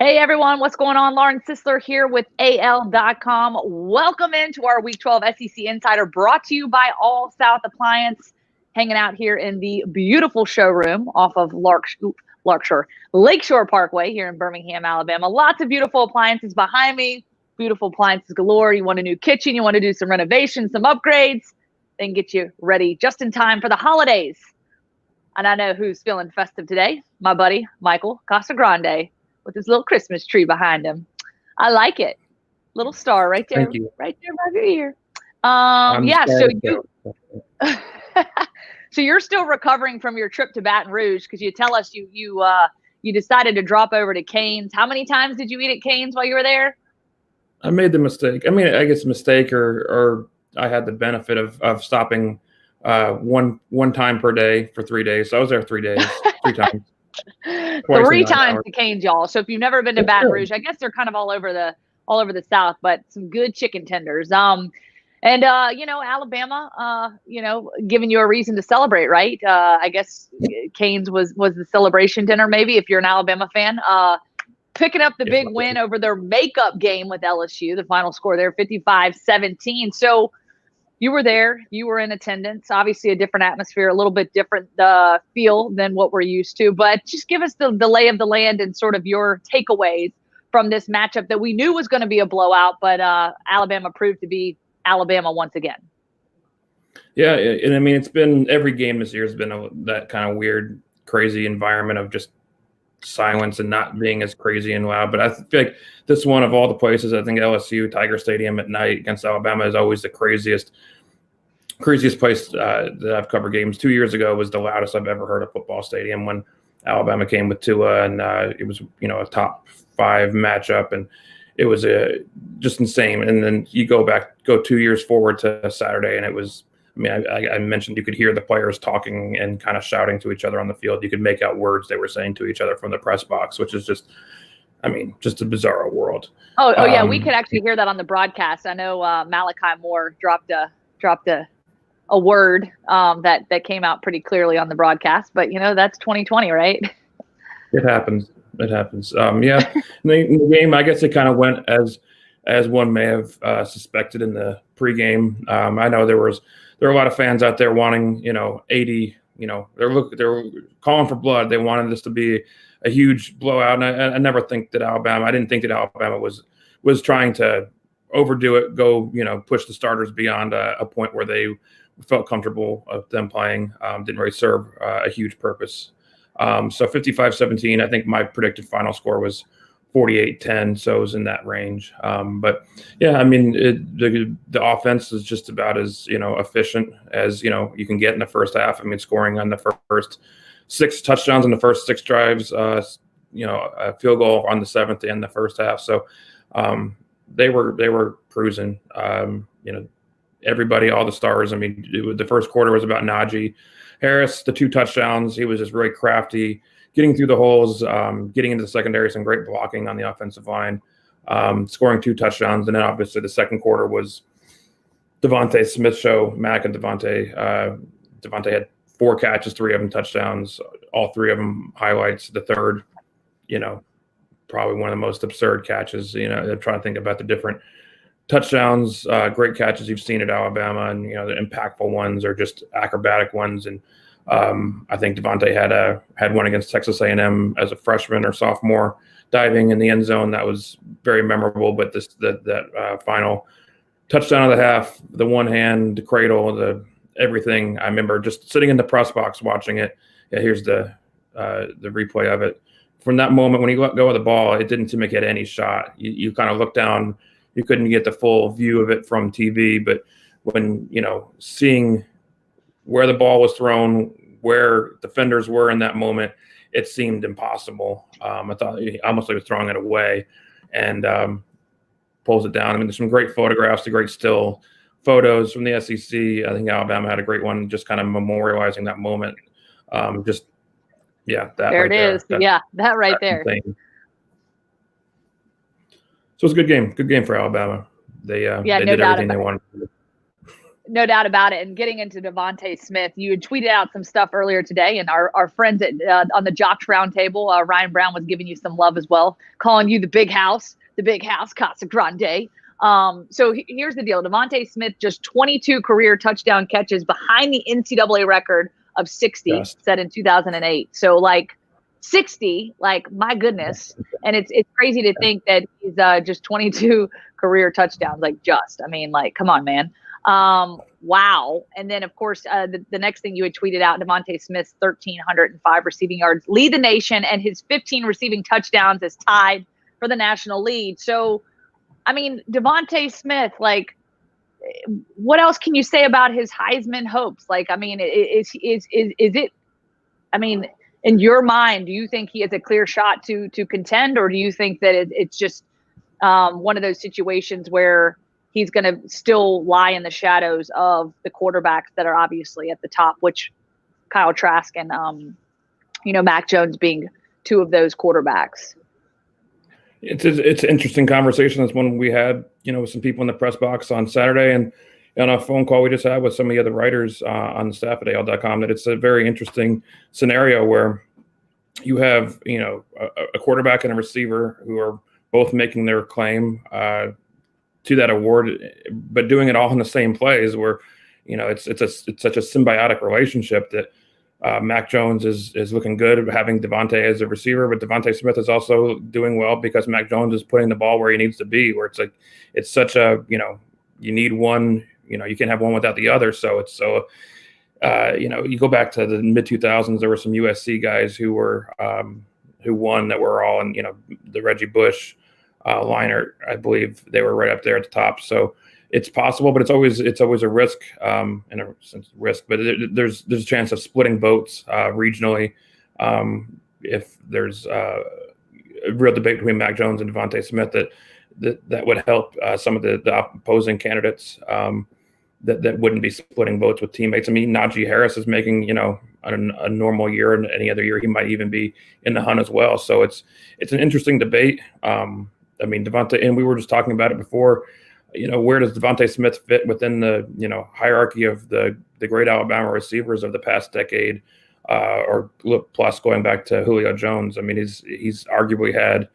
Hey everyone, what's going on? Lauren Sisler here with AL.com. Welcome into our Week 12 SEC Insider brought to you by All South Appliance. Hanging out here in the beautiful showroom off of Lakeshore Parkway here in Birmingham, Alabama. Lots of beautiful appliances behind me. Beautiful appliances galore. You want a new kitchen, you want to do some renovations, some upgrades, then get you ready just in time for the holidays. And I know who's feeling festive today. My buddy, Michael Casagrande, with his little Christmas tree behind him. I like it. Little star right there. Thank you. Right there by your ear. So you're still recovering from your trip to Baton Rouge because you tell us you decided to drop over to Cane's. How many times did you eat at Cane's while you were there? I made the mistake. I mean, I guess a mistake or I had the benefit of stopping one time per day for 3 days. So I was there 3 days, 3 times. Three times to Cane's, y'all. So if you've never been to Baton Rouge, I guess they're kind of all over the South, but some good chicken tenders. Alabama, giving you a reason to celebrate, right? I guess Cane's was the celebration dinner, maybe, if you're an Alabama fan. Picking up the big win over their makeup game with LSU, the final score there, 55-17. So you were there, you were in attendance, obviously a different atmosphere, a little bit different feel than what we're used to, but just give us the lay of the land and sort of your takeaways from this matchup that we knew was going to be a blowout, but Alabama proved to be Alabama once again. Yeah, and I mean, it's been every game this year has been that kind of weird, crazy environment of just silence and not being as crazy and loud. But I feel like this one of all the places, I think LSU, Tiger Stadium at night against Alabama is always the craziest place that I've covered games. 2 years ago was the loudest I've ever heard a football stadium when Alabama came with Tua, and it was a top 5 matchup, and it was just insane. And then you go 2 years forward to Saturday, and it was. I mean, I mentioned you could hear the players talking and kind of shouting to each other on the field. You could make out words they were saying to each other from the press box, which is just a bizarro world. Yeah, we could actually hear that on the broadcast. I know Malachi Moore dropped a word that came out pretty clearly on the broadcast. But that's 2020, right? It happens. Yeah, in the game, I guess it kind of went as one may have suspected in the pregame. I know there were a lot of fans out there wanting, 80. They're calling for blood. They wanted this to be a huge blowout. And I never think that I didn't think that Alabama was trying to overdo it, go, push the starters beyond a point where they felt comfortable of them playing. Didn't really serve a huge purpose. So 55-17, I think my predicted final score was 48-10, so it was in that range. But yeah, I mean, the offense is just about as efficient as you can get in the first half. I mean, scoring on the first 6 touchdowns in the first 6 drives, a field goal on the 7th to end the first half. So they were cruising. Everybody, all the stars. I mean, the first quarter was about Najee Harris, the 2 touchdowns. He was just really crafty, getting through the holes, getting into the secondary, some great blocking on the offensive line, scoring 2 touchdowns. And then obviously the second quarter was DeVonta Smith show. Mac and DeVonta had 4 catches, 3 of them touchdowns, all 3 of them highlights. The third, probably one of the most absurd catches. I'm trying to think about the different touchdowns, great catches you've seen at Alabama, and the impactful ones are just acrobatic ones. And I think DeVonta had one against Texas A&M as a freshman or sophomore, diving in the end zone. That was very memorable. But that final touchdown of the half, the one hand, the cradle, everything. I remember just sitting in the press box watching it. Yeah, here's the replay of it. From that moment when he let go of the ball, it didn't seem like he had any shot. You kind of looked down. You couldn't get the full view of it from TV, but when seeing where the ball was thrown, where defenders were in that moment, it seemed impossible. I thought he almost like was throwing it away, and pulls it down. I mean, there's some great photographs, the great still photos from the SEC. I think Alabama had a great one, just kind of memorializing that moment. That there right it is. That right there. Insane. So it's a good game for Alabama. They did everything they wanted to do. No doubt about it. And getting into DeVonta Smith, you had tweeted out some stuff earlier today, and our friends at on the Jocks Roundtable, Ryan Brown was giving you some love as well, calling you the big house, Casa Grande. So here's the deal. DeVonta Smith, just 22 career touchdown catches behind the NCAA record of 60 set in 2008. So 60, my goodness. And it's crazy to think that he's just 22 career touchdowns. Come on, man. Wow. And then, of course, the next thing you had tweeted out, DeVonta Smith's 1,305 receiving yards lead the nation, and his 15 receiving touchdowns is tied for the national lead. So, DeVonta Smith, what else can you say about his Heisman hopes? Is it, in your mind, do you think he has a clear shot to contend, or do you think that it's just one of those situations where he's going to still lie in the shadows of the quarterbacks that are obviously at the top, which Kyle Trask and, Mac Jones being two of those quarterbacks? It's an interesting conversation. That's one we had, with some people in the press box on Saturday, and on a phone call we just had with some of the other writers on the staff at AL.com, that it's a very interesting scenario where you have, a quarterback and a receiver who are both making their claim to that award, but doing it all in the same plays where, it's such a symbiotic relationship that Mac Jones is looking good at having DeVonta as a receiver, but DeVonta Smith is also doing well because Mac Jones is putting the ball where he needs to be, where it's such a, you need one, you can't have one without the other. So you go back to the mid 2000s, there were some USC guys who won that were all in, the Reggie Bush, liner, I believe they were right up there at the top. So it's possible, but it's always a risk, in a sense, but there's a chance of splitting votes regionally if there's a real debate between Mac Jones and DeVonta Smith that would help some of the opposing candidates that wouldn't be splitting votes with teammates. Najee Harris is making a normal year, and any other year he might even be in the hunt as well. So it's an interesting debate. DeVonta, and we were just talking about it before, where does DeVonta Smith fit within the, hierarchy of the great Alabama receivers of the past decade, or plus going back to Julio Jones? He's arguably had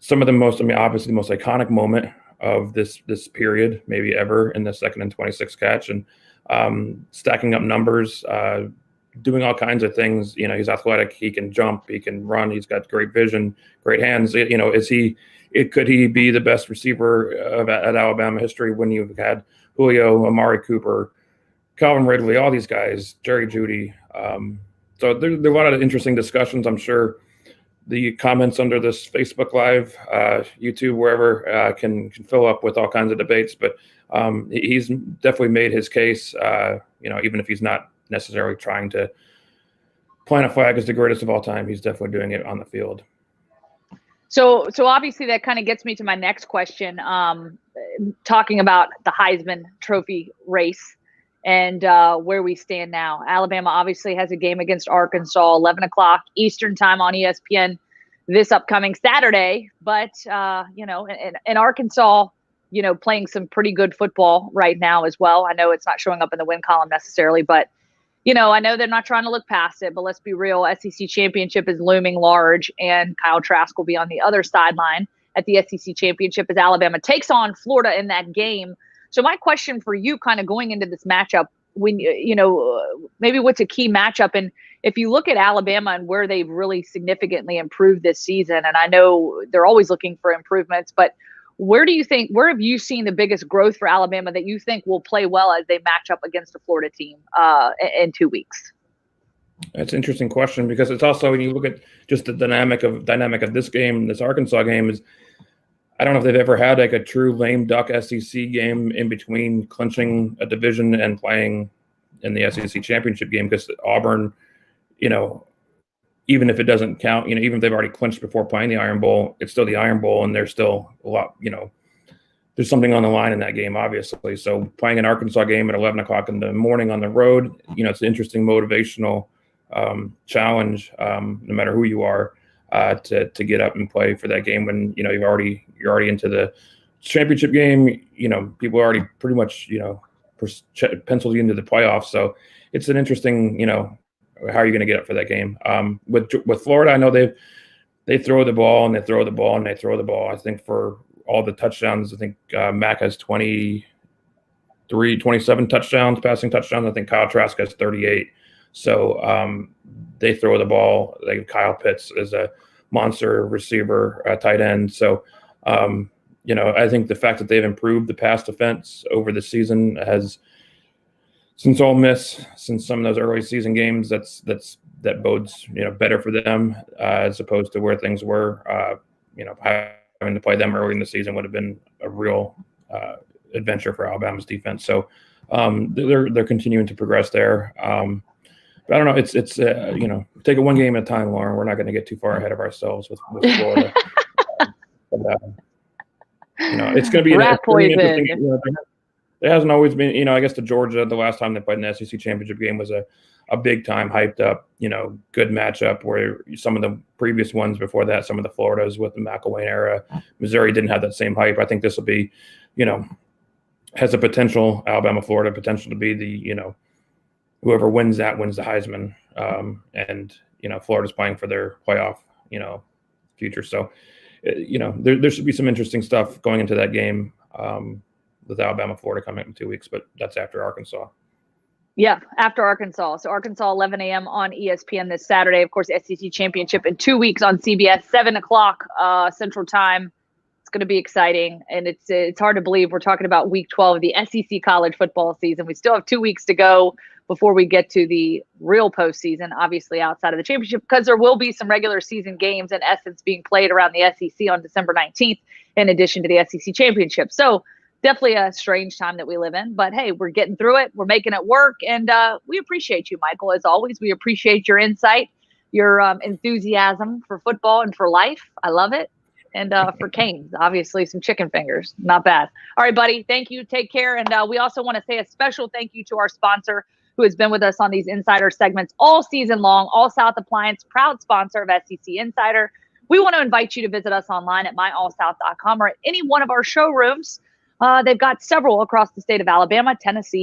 some of the most, obviously the most iconic moment of this period, maybe ever, in the 2nd and 26 catch, and stacking up numbers, doing all kinds of things. He's athletic, he can jump, he can run, he's got great vision, great hands. Could he be the best receiver at Alabama history when you've had Julio, Amari Cooper, Calvin Ridley, all these guys, Jerry Jeudy? So there are a lot of interesting discussions. I'm sure the comments under this Facebook Live, YouTube, wherever, can fill up with all kinds of debates. But he's definitely made his case, even if he's not necessarily trying to plant a flag as the greatest of all time, he's definitely doing it on the field. So obviously that kind of gets me to my next question, talking about the Heisman Trophy race and where we stand now. Alabama obviously has a game against Arkansas, 11 o'clock Eastern time on ESPN this upcoming Saturday. But, in Arkansas, playing some pretty good football right now as well. I know it's not showing up in the win column necessarily, but I know they're not trying to look past it, but let's be real. SEC championship is looming large, and Kyle Trask will be on the other sideline at the SEC championship as Alabama takes on Florida in that game. So my question for you, kind of going into this matchup, when maybe what's a key matchup, and if you look at Alabama and where they've really significantly improved this season, and I know they're always looking for improvements, but where have you seen the biggest growth for Alabama that you think will play well as they match up against a Florida team in 2 weeks? That's an interesting question, because it's also, when you look at just the dynamic of this game, this Arkansas game, is I don't know if they've ever had a true lame duck SEC game in between clinching a division and playing in the SEC championship game, because Auburn, even if it doesn't count, even if they've already clinched before playing the Iron Bowl, it's still the Iron Bowl, and there's still a lot, there's something on the line in that game, obviously. So playing an Arkansas game at 11 o'clock in the morning on the road, it's an interesting motivational challenge, no matter who you are, to get up and play for that game when, you're already into the championship game. People are already pretty penciled you into the playoffs. So it's an interesting, how are you going to get up for that game? With Florida, I know they throw the ball and they throw the ball and they throw the ball. I think for all the touchdowns, I think Mac has 27 touchdowns, passing touchdowns. I think Kyle Trask has 38. So they throw the ball. Like Kyle Pitts is a monster receiver, tight end. So, I think the fact that they've improved the pass defense over the season has, since Ole Miss, since some of those early season games, that bodes better for them as opposed to where things were. Having to play them early in the season would have been a real adventure for Alabama's defense. So they're continuing to progress there. But I don't know. It's take it one game at a time, Lauren. We're not going to get too far ahead of ourselves with Florida. It's going to be rat poison. Interesting. It hasn't always been. I guess to Georgia, the last time they played an SEC championship game was a big time, hyped up, good matchup. Where some of the previous ones before that, some of the Floridas with the McElwain era, Missouri didn't have that same hype. I think this will be, has a potential, Alabama-Florida potential to be the, whoever wins that wins the Heisman. And Florida's playing for their playoff, future. So, there should be some interesting stuff going into that game with Alabama-Florida coming in 2 weeks, but that's after Arkansas. Yeah, after Arkansas. So Arkansas, 11 a.m. on ESPN this Saturday. Of course, SEC championship in 2 weeks on CBS, 7 o'clock Central Time. It's going to be exciting, and it's hard to believe we're talking about Week 12 of the SEC college football season. We still have 2 weeks to go before we get to the real postseason, obviously outside of the championship, because there will be some regular season games, in essence, being played around the SEC on December 19th, in addition to the SEC championship. So definitely a strange time that we live in, but hey, we're getting through it. We're making it work. And we appreciate you, Michael. As always, we appreciate your insight, your enthusiasm for football and for life. I love it. And for Canes, obviously some chicken fingers. Not bad. All right, buddy. Thank you. Take care. And we also want to say a special thank you to our sponsor who has been with us on these Insider segments all season long, All South Appliance, proud sponsor of SEC Insider. We want to invite you to visit us online at myallsouth.com or at any one of our showrooms. They've got several across the state of Alabama, Tennessee,